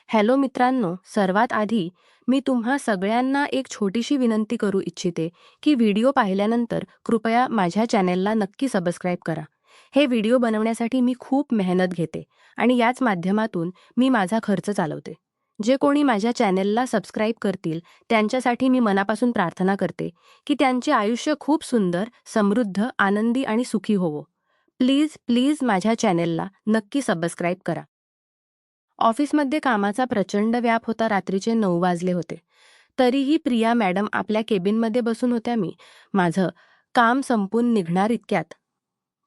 Hello मित्रांनो, सर्वात आधी मी तुम्हा सगळ्यांना एक छोटीशी विनंती करू इच्छिते की व्हिडिओ पाहिल्यानंतर कृपया माझ्या चॅनेलला नक्की सबस्क्राईब करा. हे व्हिडिओ बनवण्यासाठी मी खूप मेहनत घेते आणि याच माध्यमातून मी माझा खर्च चालवते. जे कोणी माझ्या चॅनेलला सबस्क्राईब करतील त्यांच्यासाठी मी मनापासून प्रार्थना करते की त्यांचे आयुष्य खूप सुंदर, समृद्ध, आनंदी आणि सुखी होवो. प्लीज प्लीज माझ्या चॅनेलला नक्की सबस्क्राईब करा. ऑफिसमध्ये कामाचा प्रचंड व्याप होता. रात्रीचे 9 वाजले होते. तरीही प्रिया मॅडम आपल्या केबिनमध्ये बसून होत्या. मी माझं काम संपून निघणार इतक्यात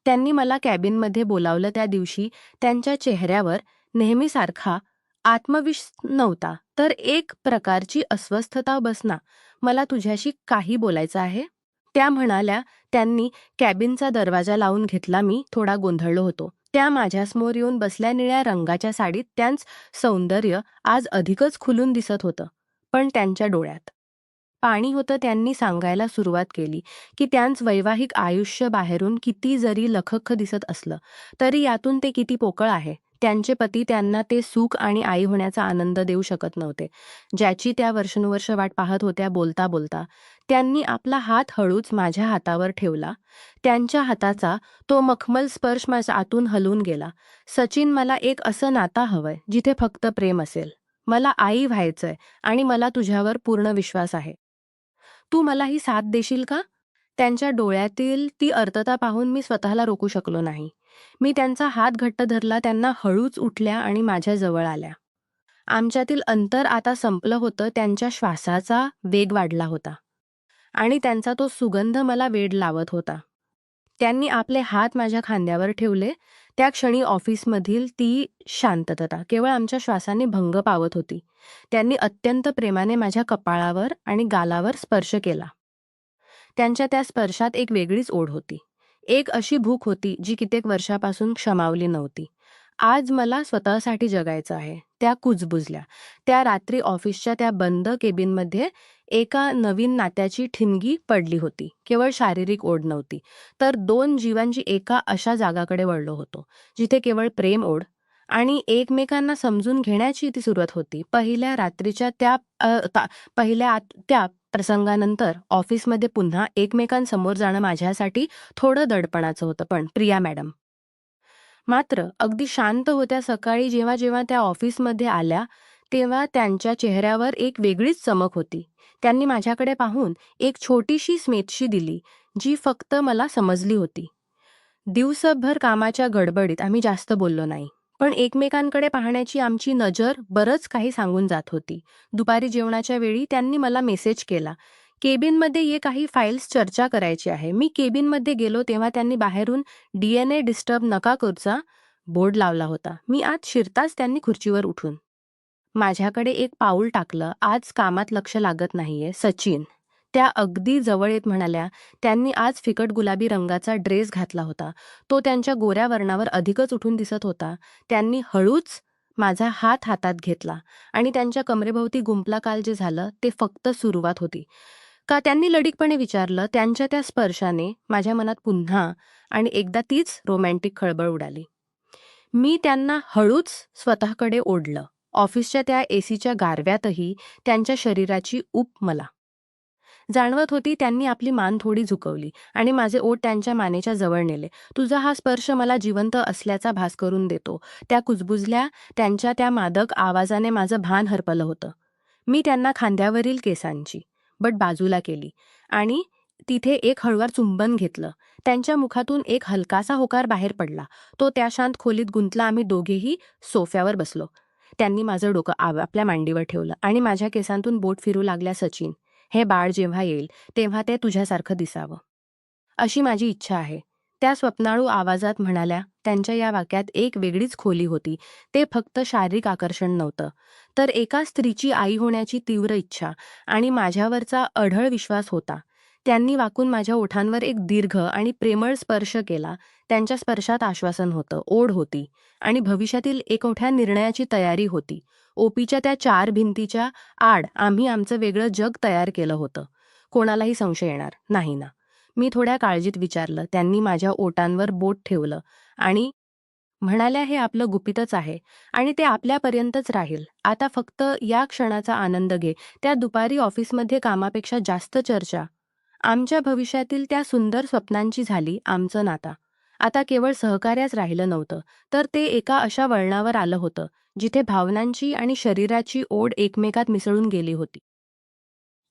त्यांनी मला कॅबिनमध्ये बोलावलं. त्या दिवशी त्यांच्या चेहऱ्यावर नेहमीसारखा आत्मविश्वास नव्हता, तर एक प्रकारची अस्वस्थता. "बसना, मला तुझ्याशी काही बोलायचं आहे," त्या म्हणाल्या. त्यांनी कॅबिनचा दरवाजा लावून घेतला. मी थोडा गोंधळलो होतो. त्या माझ्यासमोर येऊन बसल्या. निळ्या रंगाच्या साडीत त्यांचं सौंदर्य आज अधिकच खुलून दिसत होतं. पण त्यांच्या डोळ्यात पाणी होतं. त्यांनी सांगायला सुरुवात केली की त्यांचं वैवाहिक आयुष्य बाहेरून किती जरी लखख दिसत असलं तरी यातून ते किती पोकळ आहे. त्यांचे पती त्यांना ते सुख आणि आई होण्याचा आनंद देऊ शकत नव्हते, ज्याची त्या वर्षानुवर्ष वाट पाहत होत्या. बोलता बोलता त्यांनी आपला हात हळूच माझ्या हातावर ठेवला. त्यांच्या हाताचा तो मखमल स्पर्श माझ्या आतून हलून गेला. "सचिन, मला एक असं नातं हवंय जिथे फक्त प्रेम असेल. मला आई व्हायचंय आणि मला तुझ्यावर पूर्ण विश्वास आहे. तू मला ही साथ देशील का?" त्यांच्या डोळ्यातील ती अर्थता पाहून मी स्वतःला रोखू शकलो नाही. मी त्यांचा हात घट्ट धरला. त्यांना हळूच उठल्या आणि माझ्या जवळ आल्या. आमच्यातील अंतर आता संपलं होतं. त्यांच्या श्वासाचा वेग वाढला होता आणि त्यांचा तो सुगंध मला वेड लावत होता. त्यांनी आपले हात माझ्या खांद्यावर ठेवले. त्या क्षणी ऑफिसमधील ती शांतता केवळ आमच्या श्वासाने भंग पावत होती. त्यांनी अत्यंत प्रेमाने माझ्या कपाळावर आणि गालावर स्पर्श केला. त्यांच्या त्या स्पर्शात एक वेगळीच ओढ होती. एक अशी भूक होती जी कित्येक वर्षापासून क्षमावली नव्हती. "आज मला स्वतःसाठी जगायचं आहे," त्या कुजबुजल्या. त्या रात्री ऑफिसच्या त्या बंद केबिनमध्ये एका नवीन नात्याची ठिणगी पडली होती. केवळ शारीरिक ओढ नव्हती, तर दोन जीवांची एका अशा जागाकडे वळलो होतो जिथे केवळ प्रेम, ओढ आणि एकमेकांना समजून घेण्याची ती सुरुवात होती. पहिल्या रात्रीच्या त्या त्या प्रसंगानंतर ऑफिसमध्ये पुन्हा एकमेकांसमोर जाणं माझ्यासाठी थोडं दडपणाचं होतं. पण प्रिया मॅडम मात्र अगदी शांत होत्या. सकाळी जेव्हा जेव्हा त्या ऑफिसमध्ये आल्या तेव्हा त्यांच्या चेहऱ्यावर एक वेगळीच चमक होती. त्यांनी माझ्याकडे पाहून एक छोटीशी स्मितशी दिली, जी फक्त मला समजली होती. दिवसभर कामाच्या गडबडीत आम्ही जास्त बोललो नाही, पण एकमेकांकडे पाहण्याची आमची नजर बरंच काही सांगून जात होती. दुपारी जेवणाच्या वेळी त्यांनी मला मेसेज केला, "केबिनमध्ये ये, काही फाईल्स चर्चा करायची आहे." मी केबिनमध्ये गेलो तेव्हा त्यांनी बाहेरून "DNA डिस्टर्ब नका करूचा" बोर्ड लावला होता. मी आत शिरताच त्यांनी खुर्चीवर उठून माझ्याकडे एक पाऊल टाकलं. "आज कामात लक्ष लागत नाहीये, सचिन." त्या अगदी जवळ येत म्हणाल्या. त्यांनी आज फिकट गुलाबी रंगाचा ड्रेस घातला होता. तो त्यांच्या गोऱ्या वर्णावर अधिकच उठून दिसत होता. त्यांनी हळूच माझा हात हातात घेतला आणि त्यांच्या कमरेभोवती गुंपला. "काल जे झालं ते फक्त सुरुवात होती का?" त्यांनी लढीकपणे विचारलं. त्यांच्या त्या स्पर्शाने माझ्या मनात पुन्हा आणि एकदा तीच रोमॅन्टिक खळबळ उडाली. मी त्यांना हळूच स्वतःकडे ओढलं. ऑफिसच्या त्या एसीच्या गारव्यातही त्यांच्या शरीराची ऊब मला जाणवत होती. त्यांनी आपली मान थोडी झुकवली आणि माझे ओठ त्यांच्या मानेच्या जवळ नेले. "तुझा हा स्पर्श मला जिवंत असल्याचा भास करून देतो," त्या कुजबुजल्या. त्यांच्या त्या मादक आवाजाने माझं भान हरपलं होतं. मी त्यांना खांद्यावरील केसांची बट बाजूला केली आणि तिथे एक हळुवार चुंबन घेतलं. त्यांच्या मुखातून एक हलकासा होकार बाहेर पडला. तो त्या शांत खोलीत गुंतला. आम्ही दोघेही सोफ्यावर बसलो. त्यांनी माझं डोकं आपल्या मांडीवर ठेवलं आणि माझ्या केसांतून बोट फिरू लागल्या. "सचिन, हे बाळ जेव्हा येईल तेव्हा ते तुझ्यासारखं दिसावं, अशी माझी इच्छा आहे," त्या स्वप्नाळू आवाजात म्हणाल्या. त्यांच्या या वाक्यात एक वेगळीच खोली होती. ते फक्त शारीरिक आकर्षण नव्हतं, तर एका स्त्रीची आई होण्याची तीव्र इच्छा आणि माझ्यावरचा अढळ विश्वास होता. त्यांनी वाकून माझ्या ओठांवर एक दीर्घ आणि प्रेमळ स्पर्श केला. त्यांच्या स्पर्शात आश्वासन होतं, ओढ होती आणि भविष्यातील एक मोठ्या निर्णयाची तयारी होती. ओपीच्या त्या 4 भिंतीच्या आड आम्ही आमचं वेगळं जग तयार केलं होतं. कोणालाही संशय येणार नाही ना? मी थोड्या काळजीत विचारलं. त्यांनी माझ्या ओठांवर बोट ठेवलं आणि म्हणाल्या हे आपलं गुपितच आहे आणि ते आपल्यापर्यंतच राहील. आता फक्त या क्षणाचा आनंद घे. त्या दुपारी ऑफिसमध्ये कामापेक्षा जास्त चर्चा आमच्या भविष्यातील त्या सुंदर स्वप्नांची झाली. आमचं नातं आता केवळ सहकार्याच राहिलं नव्हतं, तर ते एका अशा वळणावर आलं होतं, जिथे भावनांची आणि शरीराची ओढ एकमेकात मिसळून गेली होती.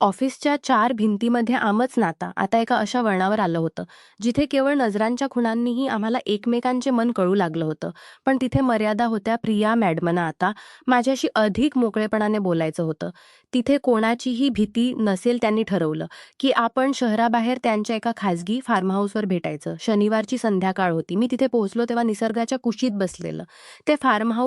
ऑफिसच्या 4 भिंतीमध्ये आमच नाता आता एका अशा वळणावर आलं होतं, जिथे केवळ नजरांच्या खुणांनीही आम्हाला एकमेकांचे मन कळू लागलं होतं. पण तिथे मर्यादा होत्या. प्रिया मॅडमना आता माझ्याशी अधिक मोकळेपणाने बोलायचं होतं. तिथे कोणाचीही भीती नसेल. त्यांनी ठरवलं, की आपण शहराबाहेर त्यांच्या एका खाजगी फार्म हाऊसवर भेटायचं. शनिवारची संध्याकाळ होती. मी तिथे पोहोचलो तेव्हा निसर्गाच्या कुशीत बसलेलं. ते फार्म हाऊस